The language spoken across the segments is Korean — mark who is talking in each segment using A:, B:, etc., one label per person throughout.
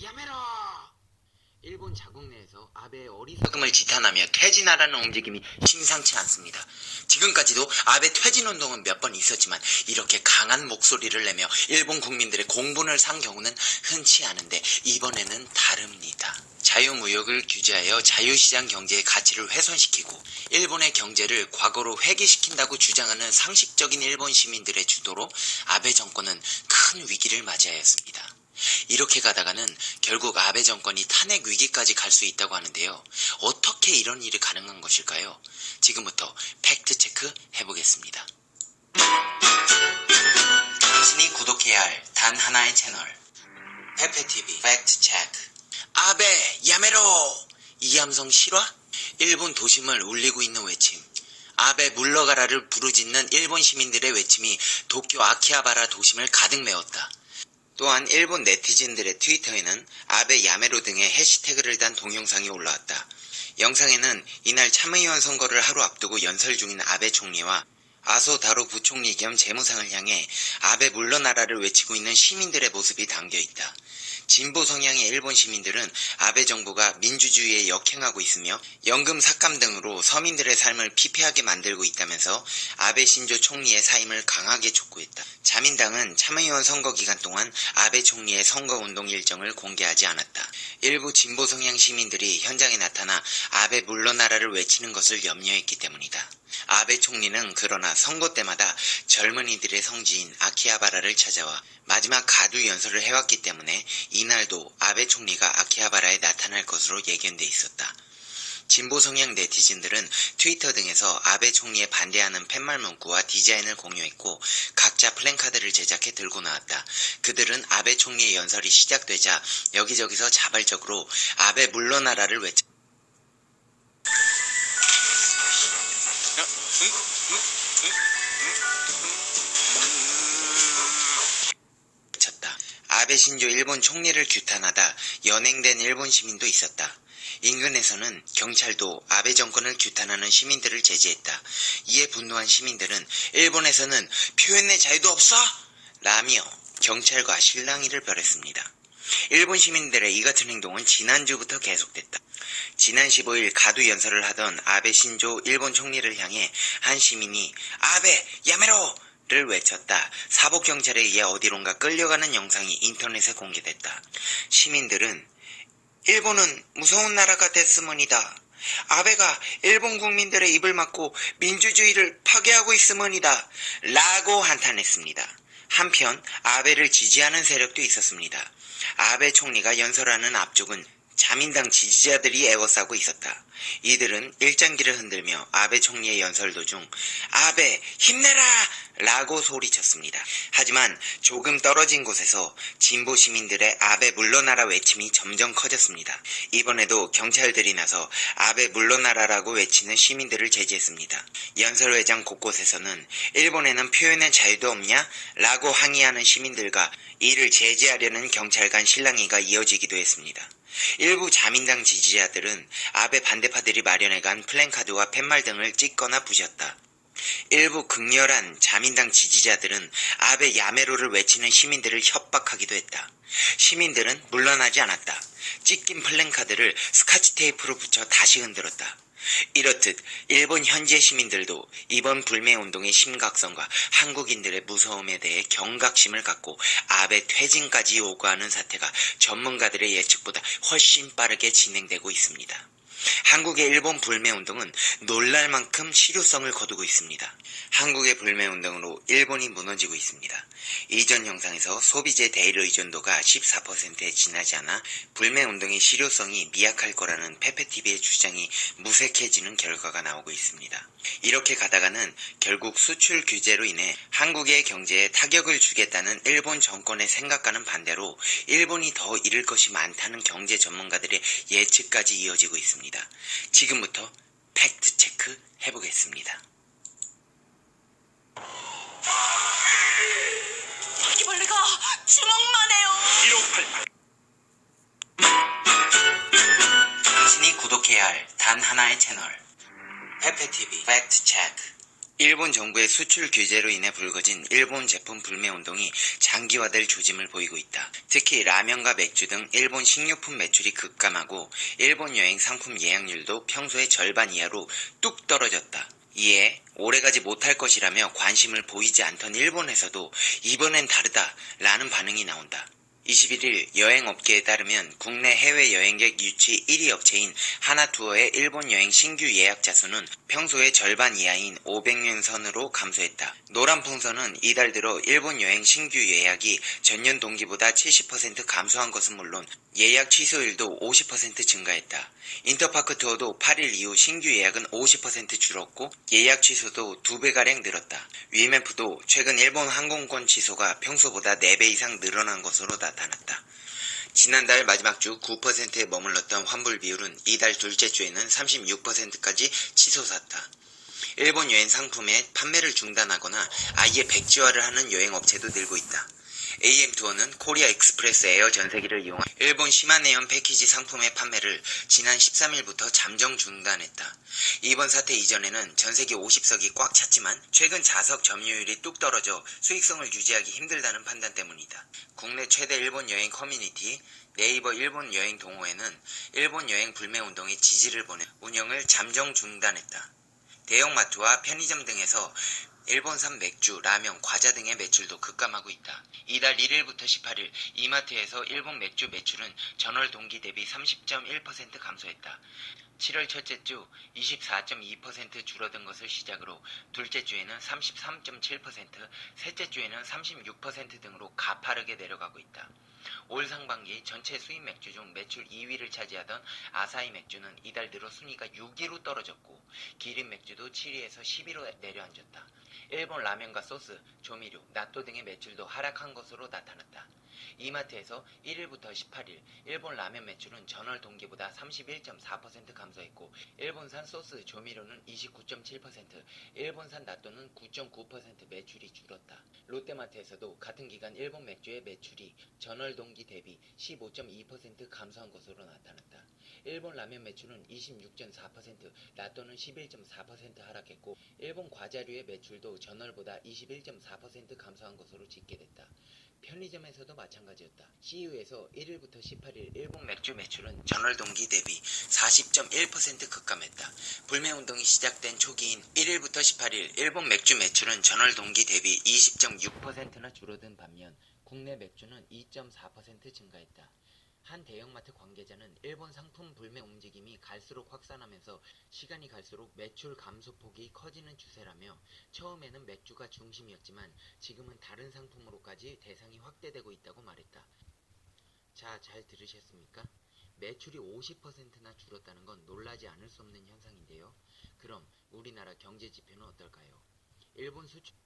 A: 야메로! 일본 자국 내에서 아베의 어리석음을 지탄하며 퇴진하라는 움직임이 심상치 않습니다. 지금까지도 아베 퇴진 운동은 몇 번 있었지만 이렇게 강한 목소리를 내며 일본 국민들의 공분을 산 경우는 흔치 않은데 이번에는 다릅니다. 자유무역을 규제하여 자유시장 경제의 가치를 훼손시키고 일본의 경제를 과거로 회귀시킨다고 주장하는 상식적인 일본 시민들의 주도로 아베 정권은 큰 위기를 맞이하였습니다. 이렇게 가다가는 결국 아베 정권이 탄핵 위기까지 갈 수 있다고 하는데요. 어떻게 이런 일이 가능한 것일까요? 지금부터 팩트체크 해보겠습니다. 당신이 구독해야 할 단 하나의 채널 페페TV 팩트체크. 아베 야메로! 이 함성 실화? 일본 도심을 울리고 있는 외침. 아베 물러가라를 부르짖는 일본 시민들의 외침이 도쿄 아키하바라 도심을 가득 메웠다. 또한 일본 네티즌들의 트위터에는 아베 야메로 등의 해시태그를 단 동영상이 올라왔다. 영상에는 이날 참의원 선거를 하루 앞두고 연설 중인 아베 총리와 아소 다로 부총리 겸 재무상을 향해 아베 물러나라를 외치고 있는 시민들의 모습이 담겨있다. 진보 성향의 일본 시민들은 아베 정부가 민주주의에 역행하고 있으며 연금 삭감 등으로 서민들의 삶을 피폐하게 만들고 있다면서 아베 신조 총리의 사임을 강하게 촉구했다. 자민당은 참의원 선거 기간 동안 아베 총리의 선거운동 일정을 공개하지 않았다. 일부 진보 성향 시민들이 현장에 나타나 아베 물러나라를 외치는 것을 염려했기 때문이다. 아베 총리는 그러나 선거 때마다 젊은이들의 성지인 아키하바라를 찾아와 마지막 가두 연설을 해왔기 때문에 이날도 아베 총리가 아키하바라에 나타날 것으로 예견돼 있었다. 진보 성향 네티즌들은 트위터 등에서 아베 총리에 반대하는 팻말 문구와 디자인을 공유했고 각자 플랜카드를 제작해 들고 나왔다. 그들은 아베 총리의 연설이 시작되자 여기저기서 자발적으로 아베 물러나라를 외쳤다. 아베 신조 일본 총리를 규탄하다 연행된 일본 시민도 있었다. 인근에서는 경찰도 아베 정권을 규탄하는 시민들을 제지했다. 이에 분노한 시민들은 일본에서는 표현의 자유도 없어? 라며 경찰과 실랑이를 벌였습니다. 일본 시민들의 이 같은 행동은 지난주부터 계속됐다. 지난 15일 가두 연설을 하던 아베 신조 일본 총리를 향해 한 시민이 아베 야메로! 를 외쳤다. 사복경찰에 의해 어디론가 끌려가는 영상이 인터넷에 공개됐다. 시민들은 일본은 무서운 나라가 됐으므이다. 아베가 일본 국민들의 입을 막고 민주주의를 파괴하고 있으므이다. 라고 한탄했습니다. 한편 아베를 지지하는 세력도 있었습니다. 아베 총리가 연설하는 앞쪽은 자민당 지지자들이 에워싸고 있었다. 이들은 일장기를 흔들며 아베 총리의 연설 도중 아베 힘내라! 라고 소리쳤습니다. 하지만 조금 떨어진 곳에서 진보 시민들의 아베 물러나라 외침이 점점 커졌습니다. 이번에도 경찰들이 나서 아베 물러나라라고 외치는 시민들을 제지했습니다. 연설회장 곳곳에서는 일본에는 표현의 자유도 없냐? 라고 항의하는 시민들과 이를 제지하려는 경찰 간 실랑이가 이어지기도 했습니다. 일부 자민당 지지자들은 아베 반대파들이 마련해간 플랜카드와 팻말 등을 찍거나 부셨다. 일부 극렬한 자민당 지지자들은 아베 야메로를 외치는 시민들을 협박하기도 했다. 시민들은 물러나지 않았다. 찢긴 플랜카드를 스카치 테이프로 붙여 다시 흔들었다. 이렇듯 일본 현지 시민들도 이번 불매운동의 심각성과 한국인들의 무서움에 대해 경각심을 갖고 아베 퇴진까지 요구하는 사태가 전문가들의 예측보다 훨씬 빠르게 진행되고 있습니다. 한국의 일본 불매운동은 놀랄 만큼 실효성을 거두고 있습니다. 한국의 불매운동으로 일본이 무너지고 있습니다. 이전 영상에서 소비재 대일 의존도가 14%에 지나지 않아 불매운동의 실효성이 미약할 거라는 페페TV의 주장이 무색해지는 결과가 나오고 있습니다. 이렇게 가다가는 결국 수출 규제로 인해 한국의 경제에 타격을 주겠다는 일본 정권의 생각과는 반대로 일본이 더 잃을 것이 많다는 경제 전문가들의 예측까지 이어지고 있습니다. 지금부터 팩트체크 해보겠습니다.
B: 바퀴벌레가 주먹만 해요.
A: 1588 당신이 구독해야 할 단 하나의 채널 페페TV 팩트체크. 일본 정부의 수출 규제로 인해 불거진 일본 제품 불매 운동이 장기화될 조짐을 보이고 있다. 특히 라면과 맥주 등 일본 식료품 매출이 급감하고 일본 여행 상품 예약률도 평소의 절반 이하로 뚝 떨어졌다. 이에 오래가지 못할 것이라며 관심을 보이지 않던 일본에서도 이번엔 다르다라는 반응이 나온다. 21일 여행업계에 따르면 국내 해외 여행객 유치 1위 업체인 하나투어의 일본 여행 신규 예약자 수는 평소의 절반 이하인 500명 선으로 감소했다. 노란풍선은 이달 들어 일본 여행 신규 예약이 전년 동기보다 70% 감소한 것은 물론 예약 취소율도 50% 증가했다. 인터파크 투어도 8일 이후 신규 예약은 50% 줄었고 예약 취소도 2배가량 늘었다. 위메프도 최근 일본 항공권 취소가 평소보다 4배 이상 늘어난 것으로 나타났다. 지난달 마지막 주 9%에 머물렀던 환불 비율은 이달 둘째 주에는 36%까지 치솟았다. 일본 여행 상품의 판매를 중단하거나 아예 백지화를 하는 여행업체도 늘고 있다. AM투어는 코리아 익스프레스 에어 전세기를 이용한 일본 시마네현 패키지 상품의 판매를 지난 13일부터 잠정 중단했다. 이번 사태 이전에는 전세기 50석이 꽉 찼지만 최근 좌석 점유율이 뚝 떨어져 수익성을 유지하기 힘들다는 판단 때문이다. 국내 최대 일본 여행 커뮤니티 네이버 일본 여행 동호회는 일본 여행 불매 운동에 지지를 보내 운영을 잠정 중단했다. 대형마트와 편의점 등에서 일본산 맥주, 라면, 과자 등의 매출도 급감하고 있다. 이달 1일부터 18일 이마트에서 일본 맥주 매출은 전월 동기 대비 30.1% 감소했다. 7월 첫째 주 24.2% 줄어든 것을 시작으로 둘째 주에는 33.7%, 셋째 주에는 36% 등으로 가파르게 내려가고 있다. 올 상반기 전체 수입 맥주 중 매출 2위를 차지하던 아사히 맥주는 이달 들어 순위가 6위로 떨어졌고 기린 맥주도 7위에서 10위로 내려앉았다. 일본 라면과 소스, 조미료, 나또 등의 매출도 하락한 것으로 나타났다. 이마트에서 1일부터 18일 일본 라면 매출은 전월 동기보다 31.4% 감소했고 일본산 소스, 조미료는 29.7%, 일본산 나또는 9.9% 매출이 줄었다. 롯데마트에서도 같은 기간 일본 맥주의 매출이 전월 동기 대비 15.2% 감소한 것으로 나타났다. 일본 라면 매출은 26.4%, 나또는 11.4% 하락했고 일본 과자류의 매출도 전월보다 21.4% 감소한 것으로 집계됐다. 편의점에서도 마찬가지였다. CU에서 1일부터 18일 일본 맥주 매출은 전월 동기 대비 40.1% 급감했다. 불매운동이 시작된 초기인 1일부터 18일 일본 맥주 매출은 전월 동기 대비 20.6%나 줄어든 반면 국내 맥주는 2.4% 증가했다. 한 대형마트 관계자는 일본 상품 불매 움직임이 갈수록 확산하면서 시간이 갈수록 매출 감소폭이 커지는 추세라며 처음에는 맥주가 중심이었지만 지금은 다른 상품으로까지 대상이 확대되고 있다고 말했다. 자, 잘 들으셨습니까? 매출이 50%나 줄었다는 건 놀라지 않을 수 없는 현상인데요. 그럼 우리나라 경제 지표는 어떨까요? 일본 수출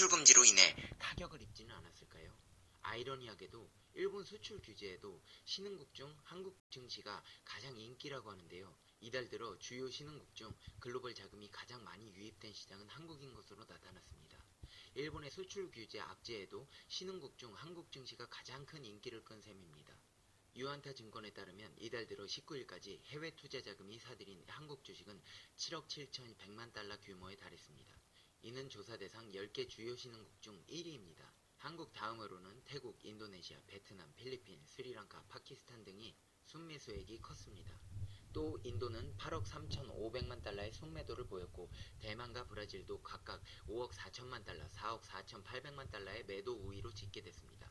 A: 금지로 인해 타격을 입지는 않았을까요? 아이러니하게도 일본 수출 규제에도 신흥국 중 한국 증시가 가장 인기라고 하는데요. 이달 들어 주요 신흥국 중 글로벌 자금이 가장 많이 유입된 시장은 한국인 것으로 나타났습니다. 일본의 수출 규제 악재에도 신흥국 중 한국 증시가 가장 큰 인기를 끈 셈입니다. 유한타 증권에 따르면 이달 들어 19일까지 해외 투자 자금이 사들인 한국 주식은 7억 7,100만 달러 규모에 달했습니다. 이는 조사 대상 10개 주요 신흥국 중 1위입니다. 한국 다음으로는 태국, 인도네시아, 베트남, 필리핀, 스리랑카, 파키스탄 등이 순매수액이 컸습니다. 또 인도는 8억 3,500만 달러의 순매도를 보였고 대만과 브라질도 각각 5억 4천만 달러, 4억 4,800만 달러의 매도 우위로 집계됐습니다.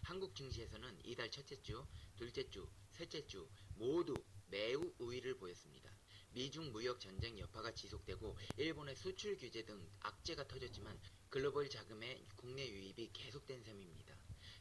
A: 한국 증시에서는 이달 첫째 주, 둘째 주, 셋째 주 모두 매우 우위를 보였습니다. 미중 무역 전쟁 여파가 지속되고 일본의 수출 규제 등 악재가 터졌지만 글로벌 자금의 국내 유입이 계속된 셈입니다.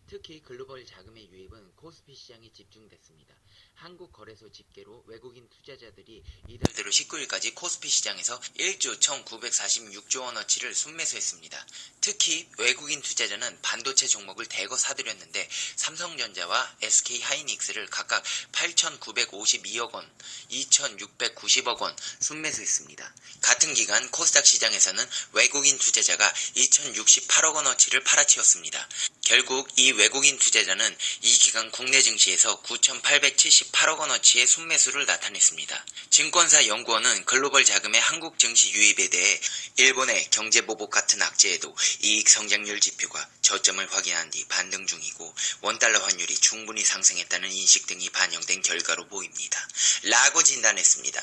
A: 특히 글로벌 자금의 유입은 코스피 시장에 집중됐습니다. 한국거래소 집계로 외국인 투자자들이 이달 들어 19일까지 코스피 시장에서 1조 1,946조 원어치를 순매수했습니다. 특히 외국인 투자자는 반도체 종목을 대거 사들였는데 삼성전자와 SK하이닉스를 각각 8,952억 원, 2,690억 원 순매수했습니다. 같은 기간 코스닥 시장에서는 외국인 투자자가 2,068억 원어치를 팔아치웠습니다. 결국 이 외국인 투자자는 이 기간 국내 증시에서 9,878억 원어치의 순매수를 나타냈습니다. 증권사 연구원은 글로벌 자금의 한국 증시 유입에 대해 일본의 경제보복 같은 악재에도 이익 성장률 지표가 저점을 확인한 뒤 반등 중이고 원달러 환율이 충분히 상승했다는 인식 등이 반영된 결과로 보입니다. 라고 진단했습니다.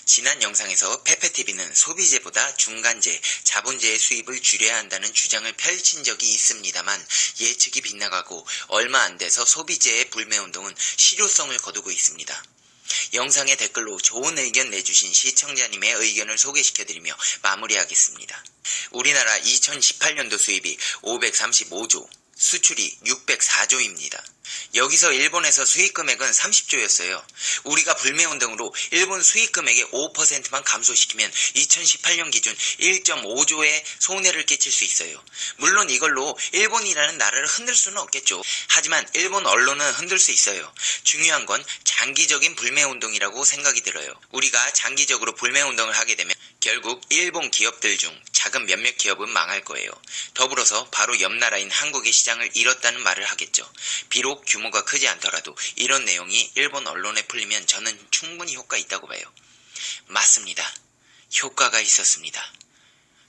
A: 지난 영상에서 페페TV는 소비재보다 중간재, 자본재의 수입을 줄여야 한다는 주장을 펼친 적이 있습니다만 예측이 빗나가고 얼마 안 돼서 소비재의 불매운동은 실효성을 거두고 있습니다. 영상의 댓글로 좋은 의견 내주신 시청자님의 의견을 소개시켜드리며 마무리하겠습니다. 우리나라 2018년도 수입이 535조, 수출이 604조입니다. 여기서 일본에서 수익금액은 30조였어요. 우리가 불매운동으로 일본 수익금액의 5%만 감소시키면 2018년 기준 1.5조의 손해를 끼칠 수 있어요. 물론 이걸로 일본이라는 나라를 흔들 수는 없겠죠. 하지만 일본 언론은 흔들 수 있어요. 중요한 건 장기적인 불매운동이라고 생각이 들어요. 우리가 장기적으로 불매운동을 하게 되면 결국 일본 기업들 중 작은 몇몇 기업은 망할 거예요. 더불어서 바로 옆 나라인 한국의 시장을 잃었다는 말을 하겠죠. 비록 규모가 크지 않더라도 이런 내용이 일본 언론에 풀리면 저는 충분히 효과 있다고 봐요. 맞습니다. 효과가 있었습니다.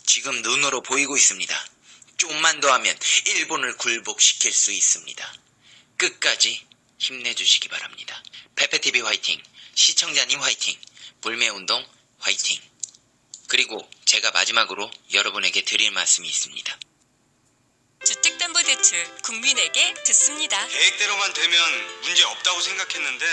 A: 지금 눈으로 보이고 있습니다. 좀만 더 하면 일본을 굴복시킬 수 있습니다. 끝까지 힘내주시기 바랍니다. 페페TV 화이팅! 시청자님 화이팅! 불매운동 화이팅! 그리고 제가 마지막으로 여러분에게 드릴 말씀이 있습니다.
C: 주택담보대출 국민에게 듣습니다.
D: 계획대로만 되면 문제 없다고 생각했는데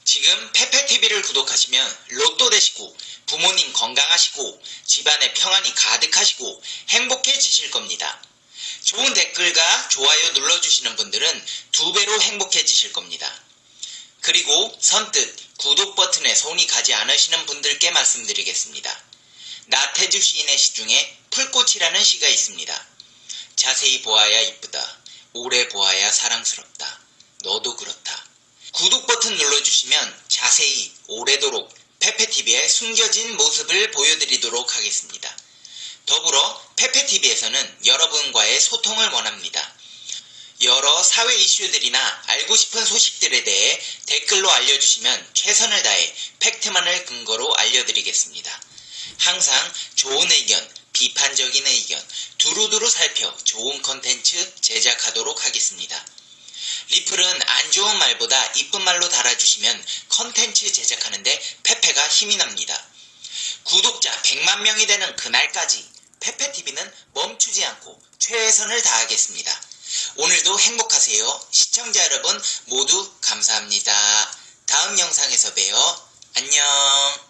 A: 지금 페페TV를 구독하시면 로또 되시고 부모님 건강하시고 집안에 평안이 가득하시고 행복해지실 겁니다. 좋은 댓글과 좋아요 눌러주시는 분들은 2배로 행복해지실 겁니다. 그리고 선뜻 구독 버튼에 손이 가지 않으시는 분들께 말씀드리겠습니다. 나태주 시인의 시 중에 풀꽃이라는 시가 있습니다. 자세히 보아야 이쁘다. 오래 보아야 사랑스럽다. 너도 그렇다. 구독 버튼 눌러주시면 자세히 오래도록 페페TV의 숨겨진 모습을 보여드리도록 하겠습니다. 더불어 페페TV에서는 여러분과의 소통을 원합니다. 여러 사회 이슈들이나 알고 싶은 소식들에 대해 댓글로 알려주시면 최선을 다해 팩트만을 근거로 알려드리겠습니다. 항상 좋은 의견, 비판적인 의견, 두루두루 살펴 좋은 컨텐츠 제작하도록 하겠습니다. 리플은 안 좋은 말보다 이쁜 말로 달아주시면 컨텐츠 제작하는데 페페가 힘이 납니다. 구독자 100만 명이 되는 그날까지 페페TV는 멈추지 않고 최선을 다하겠습니다. 오늘도 행복하세요. 시청자 여러분 모두 감사합니다. 다음 영상에서 봬요. 안녕.